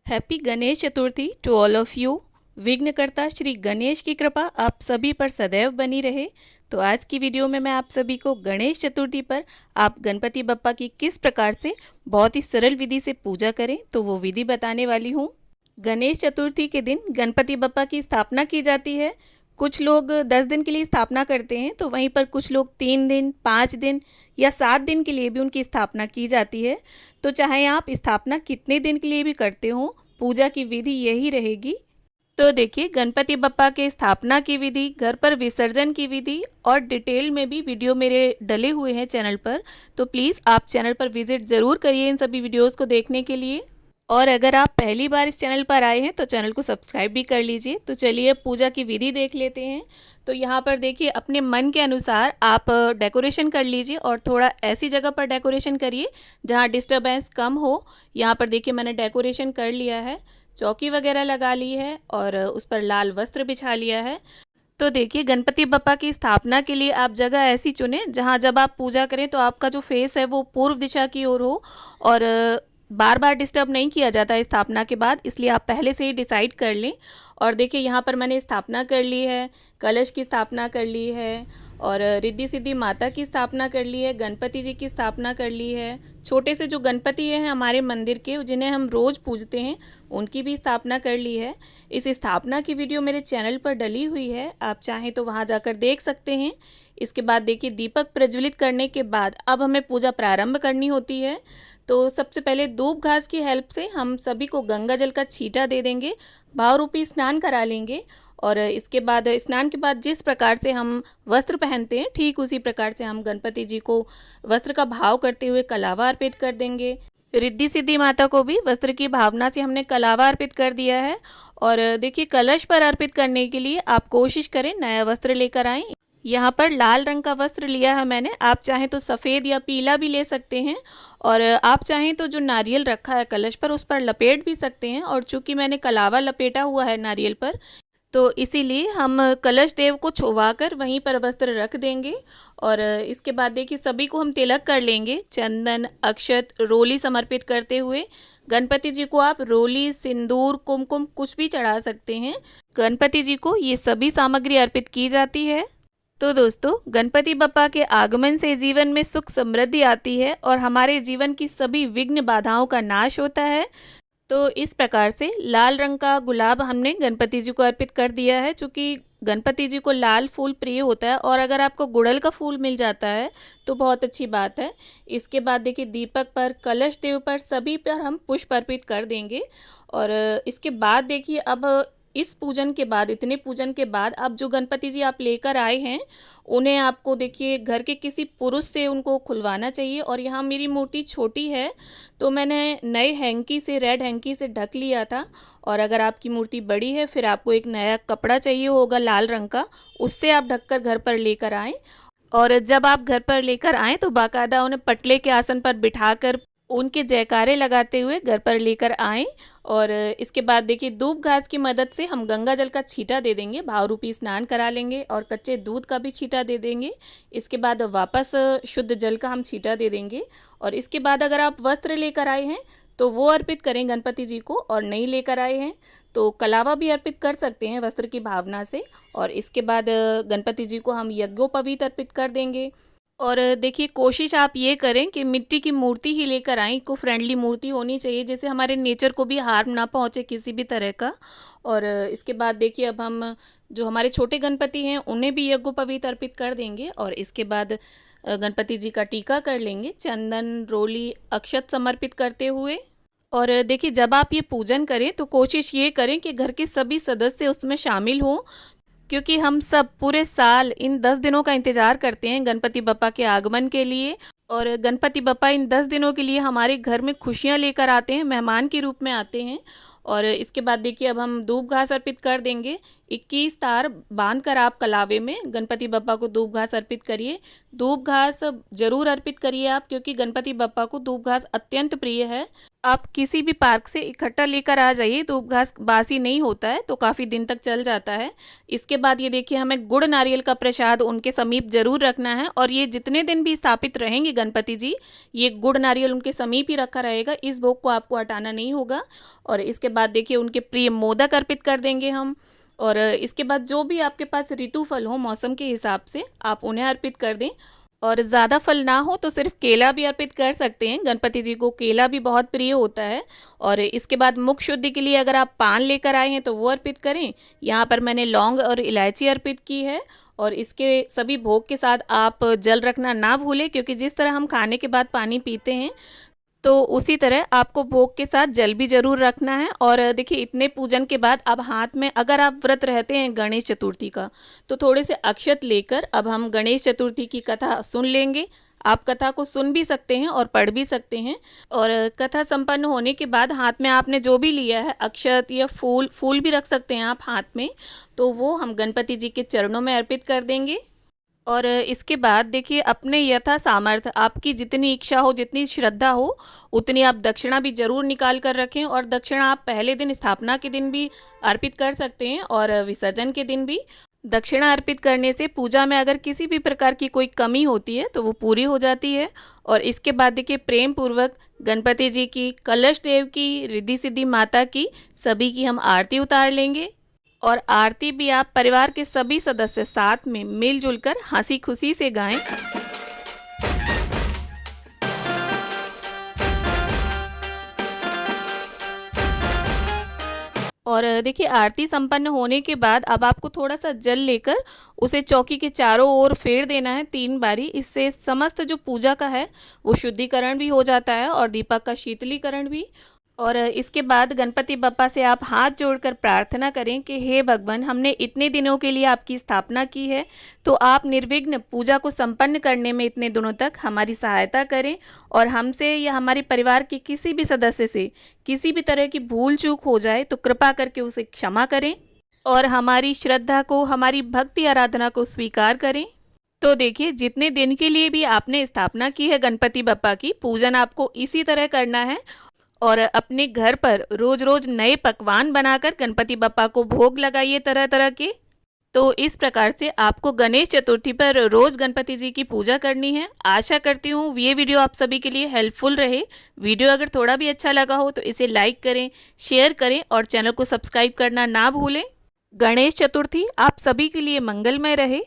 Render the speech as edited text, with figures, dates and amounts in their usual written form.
Happy Ganesh Chaturthi to all of you. विघ्नकर्ता श्री गणेश की कृपा आप सभी पर सदैव बनी रहे। तो आज की वीडियो में मैं आप सभी को गणेश चतुर्थी पर आप गणपति बप्पा की किस प्रकार से बहुत ही सरल विधि से पूजा करें तो वो विधि बताने वाली हूँ। गणेश चतुर्थी के दिन गणपति बप्पा की स्थापना की जाती है। कुछ लोग 10 दिन के लिए स्थापना करते हैं, तो वहीं पर कुछ लोग 3 दिन, 5 दिन या 7 दिन के लिए भी उनकी स्थापना की जाती है। तो चाहे आप स्थापना कितने दिन के लिए भी करते हो, पूजा की विधि यही रहेगी। तो देखिए, गणपति बप्पा के स्थापना की विधि, घर पर विसर्जन की विधि और डिटेल में भी वीडियो मेरे डले हुए हैं चैनल पर। तो प्लीज़ आप चैनल पर विजिट ज़रूर करिए इन सभी वीडियोज़ को देखने के लिए। और अगर आप पहली बार इस चैनल पर आए हैं तो चैनल को सब्सक्राइब भी कर लीजिए। तो चलिए पूजा की विधि देख लेते हैं। तो यहाँ पर देखिए, अपने मन के अनुसार आप डेकोरेशन कर लीजिए और थोड़ा ऐसी जगह पर डेकोरेशन करिए जहाँ डिस्टर्बेंस कम हो। यहाँ पर देखिए, मैंने डेकोरेशन कर लिया है, चौकी वगैरह लगा ली है और उस पर लाल वस्त्र बिछा लिया है। तो देखिए, गणपति बप्पा की स्थापना के लिए आप जगह ऐसी चुनें जहाँ जब आप पूजा करें तो आपका जो फेस है वो पूर्व दिशा की ओर हो और बार बार डिस्टर्ब नहीं किया जाता है स्थापना के बाद, इसलिए आप पहले से ही डिसाइड कर लें। और देखिए, यहाँ पर मैंने स्थापना कर ली है, कलश की स्थापना कर ली है और रिद्धि सिद्धि माता की स्थापना कर ली है, गणपति जी की स्थापना कर ली है। छोटे से जो गणपति हैं हमारे मंदिर के, जिन्हें हम रोज़ पूजते हैं, उनकी भी स्थापना कर ली है। इस स्थापना की वीडियो मेरे चैनल पर डली हुई है, आप चाहें तो वहाँ जाकर देख सकते हैं। इसके बाद देखिए, दीपक प्रज्वलित करने के बाद अब हमें पूजा प्रारंभ करनी होती है। तो सबसे पहले धूप घास की हेल्प से हम सभी को गंगा जल का छींटा दे देंगे, भाव रूपी स्नान करा लेंगे। और इसके बाद स्नान के बाद जिस प्रकार से हम वस्त्र पहनते हैं, ठीक उसी प्रकार से हम गणपति जी को वस्त्र का भाव करते हुए कलावा अर्पित कर देंगे। रिद्धि सिद्धि माता को भी वस्त्र की भावना से हमने कलावा अर्पित कर दिया है। और देखिए, कलश पर अर्पित करने के लिए आप कोशिश करें नया वस्त्र लेकर आएँ। यहाँ पर लाल रंग का वस्त्र लिया है मैंने, आप चाहें तो सफ़ेद या पीला भी ले सकते हैं। और आप चाहें तो जो नारियल रखा है कलश पर, उस पर लपेट भी सकते हैं। और चूंकि मैंने कलावा लपेटा हुआ है नारियल पर, तो इसीलिए हम कलश देव को छुवाकर वहीं पर वस्त्र रख देंगे। और इसके बाद देखिए, सभी को हम तिलक कर लेंगे, चंदन, अक्षत, रोली समर्पित करते हुए। गणपति जी को आप रोली, सिंदूर, कुमकुम कुछ भी चढ़ा सकते हैं। गणपति जी को ये सभी सामग्री अर्पित की जाती है। तो दोस्तों, गणपति बप्पा के आगमन से जीवन में सुख समृद्धि आती है और हमारे जीवन की सभी विघ्न बाधाओं का नाश होता है। तो इस प्रकार से लाल रंग का गुलाब हमने गणपति जी को अर्पित कर दिया है, चूँकि गणपति जी को लाल फूल प्रिय होता है। और अगर आपको गुड़हल का फूल मिल जाता है तो बहुत अच्छी बात है। इसके बाद देखिए, दीपक पर, कलश देव पर, सभी पर हम पुष्प अर्पित कर देंगे। और इसके बाद देखिए, अब इस पूजन के बाद, इतने पूजन के बाद, अब जो गणपति जी आप लेकर आए हैं उन्हें आपको देखिए घर के किसी पुरुष से उनको खुलवाना चाहिए। और यहाँ मेरी मूर्ति छोटी है तो मैंने नए हैंकी से, रेड हैंकी से ढक लिया था। और अगर आपकी मूर्ति बड़ी है फिर आपको एक नया कपड़ा चाहिए होगा लाल रंग का, उससे आप ढककर घर पर लेकर आएँ। और जब आप घर पर लेकर आएँ तो बाकायदा उन्हें पटले के आसन पर बिठाकर उनके जयकारे लगाते हुए घर पर लेकर आएँ। और इसके बाद देखिए, धूप घास की मदद से हम गंगा जल का छींटा दे देंगे, भाव रूपी स्नान करा लेंगे और कच्चे दूध का भी छींटा दे देंगे। इसके बाद वापस शुद्ध जल का हम छींटा दे देंगे। और इसके बाद अगर आप वस्त्र लेकर आए हैं तो वो अर्पित करें गणपति जी को, और नहीं लेकर आए हैं तो कलावा भी अर्पित कर सकते हैं वस्त्र की भावना से। और इसके बाद गणपति जी को हम यज्ञोपवीत अर्पित कर देंगे। और देखिए, कोशिश आप ये करें कि मिट्टी की मूर्ति ही लेकर आएँ, इको फ्रेंडली मूर्ति होनी चाहिए, जैसे हमारे नेचर को भी हार्म ना पहुँचे किसी भी तरह का। और इसके बाद देखिए, अब हम जो हमारे छोटे गणपति हैं उन्हें भी यज्ञोपवीत अर्पित कर देंगे। और इसके बाद गणपति जी का टीका कर लेंगे, चंदन, रोली, अक्षत समर्पित करते हुए। और देखिए, जब आप ये पूजन करें तो कोशिश ये करें कि घर के सभी सदस्य उसमें शामिल हों, क्योंकि हम सब पूरे साल इन 10 दिनों का इंतज़ार करते हैं गणपति बप्पा के आगमन के लिए। और गणपति बप्पा इन 10 दिनों के लिए हमारे घर में खुशियां लेकर आते हैं, मेहमान के रूप में आते हैं। और इसके बाद देखिए, अब हम धूप घास अर्पित कर देंगे। 21 तार बांधकर आप कलावे में गणपति बप्पा को दूब घास अर्पित करिए। दूब घास जरूर अर्पित करिए आप, क्योंकि गणपति बप्पा को दूब घास अत्यंत प्रिय है। आप किसी भी पार्क से इकट्ठा लेकर आ जाइए, दूब घास बासी नहीं होता है, तो काफ़ी दिन तक चल जाता है। इसके बाद ये देखिए, हमें गुड़ नारियल का प्रसाद उनके समीप जरूर रखना है, और ये जितने दिन भी स्थापित रहेंगे गणपति जी, ये गुड़ नारियल उनके समीप ही रखा रहेगा। इस भोग को आपको हटाना नहीं होगा। और इसके बाद देखिए, उनके प्रिय मोदक अर्पित कर देंगे हम। और इसके बाद जो भी आपके पास ऋतु फल हो मौसम के हिसाब से, आप उन्हें अर्पित कर दें। और ज़्यादा फल ना हो तो सिर्फ केला भी अर्पित कर सकते हैं, गणपति जी को केला भी बहुत प्रिय होता है। और इसके बाद मुख शुद्धि के लिए अगर आप पान लेकर आए हैं तो वो अर्पित करें। यहाँ पर मैंने लौंग और इलायची अर्पित की है। और इसके सभी भोग के साथ आप जल रखना ना भूलें, क्योंकि जिस तरह हम खाने के बाद पानी पीते हैं, तो उसी तरह आपको भोग के साथ जल भी जरूर रखना है। और देखिए, इतने पूजन के बाद अब हाथ में, अगर आप व्रत रहते हैं गणेश चतुर्थी का, तो थोड़े से अक्षत लेकर अब हम गणेश चतुर्थी की कथा सुन लेंगे। आप कथा को सुन भी सकते हैं और पढ़ भी सकते हैं। और कथा संपन्न होने के बाद हाथ में आपने जो भी लिया है, अक्षत या फूल भी रख सकते हैं आप हाथ में, तो वो हम गणपति जी के चरणों में अर्पित कर देंगे। और इसके बाद देखिए, अपने यथा सामर्थ्य, आपकी जितनी इच्छा हो, जितनी श्रद्धा हो, उतनी आप दक्षिणा भी जरूर निकाल कर रखें। और दक्षिणा आप पहले दिन, स्थापना के दिन भी अर्पित कर सकते हैं और विसर्जन के दिन भी। दक्षिणा अर्पित करने से पूजा में अगर किसी भी प्रकार की कोई कमी होती है तो वो पूरी हो जाती है। और इसके बाद देखिए, प्रेम पूर्वक गणपति जी की, कलश देव की, रिद्धि सिद्धि माता की, सभी की हम आरती उतार लेंगे। और आरती भी आप परिवार के सभी सदस्य साथ में मिलजुल कर हंसी खुशी से गाएं। और देखिए, आरती संपन्न होने के बाद अब आपको थोड़ा सा जल लेकर उसे चौकी के चारों ओर फेर देना है 3 बारी। इससे समस्त जो पूजा का है वो शुद्धिकरण भी हो जाता है और दीपक का शीतलीकरण भी। और इसके बाद गणपति बप्पा से आप हाथ जोड़कर प्रार्थना करें कि हे भगवान, हमने इतने दिनों के लिए आपकी स्थापना की है, तो आप निर्विघ्न पूजा को संपन्न करने में इतने दिनों तक हमारी सहायता करें। और हमसे या हमारे परिवार के किसी भी सदस्य से किसी भी तरह की भूल चूक हो जाए तो कृपा करके उसे क्षमा करें और हमारी श्रद्धा को, हमारी भक्ति आराधना को स्वीकार करें। तो देखिए, जितने दिन के लिए भी आपने स्थापना की है गणपति बप्पा की, पूजन आपको इसी तरह करना है। और अपने घर पर रोज रोज नए पकवान बनाकर गणपति बप्पा को भोग लगाइए तरह तरह के। तो इस प्रकार से आपको गणेश चतुर्थी पर रोज गणपति जी की पूजा करनी है। आशा करती हूँ ये वीडियो आप सभी के लिए हेल्पफुल रहे। वीडियो अगर थोड़ा भी अच्छा लगा हो तो इसे लाइक करें, शेयर करें और चैनल को सब्सक्राइब करना ना भूलें। गणेश चतुर्थी आप सभी के लिए मंगलमय रहे।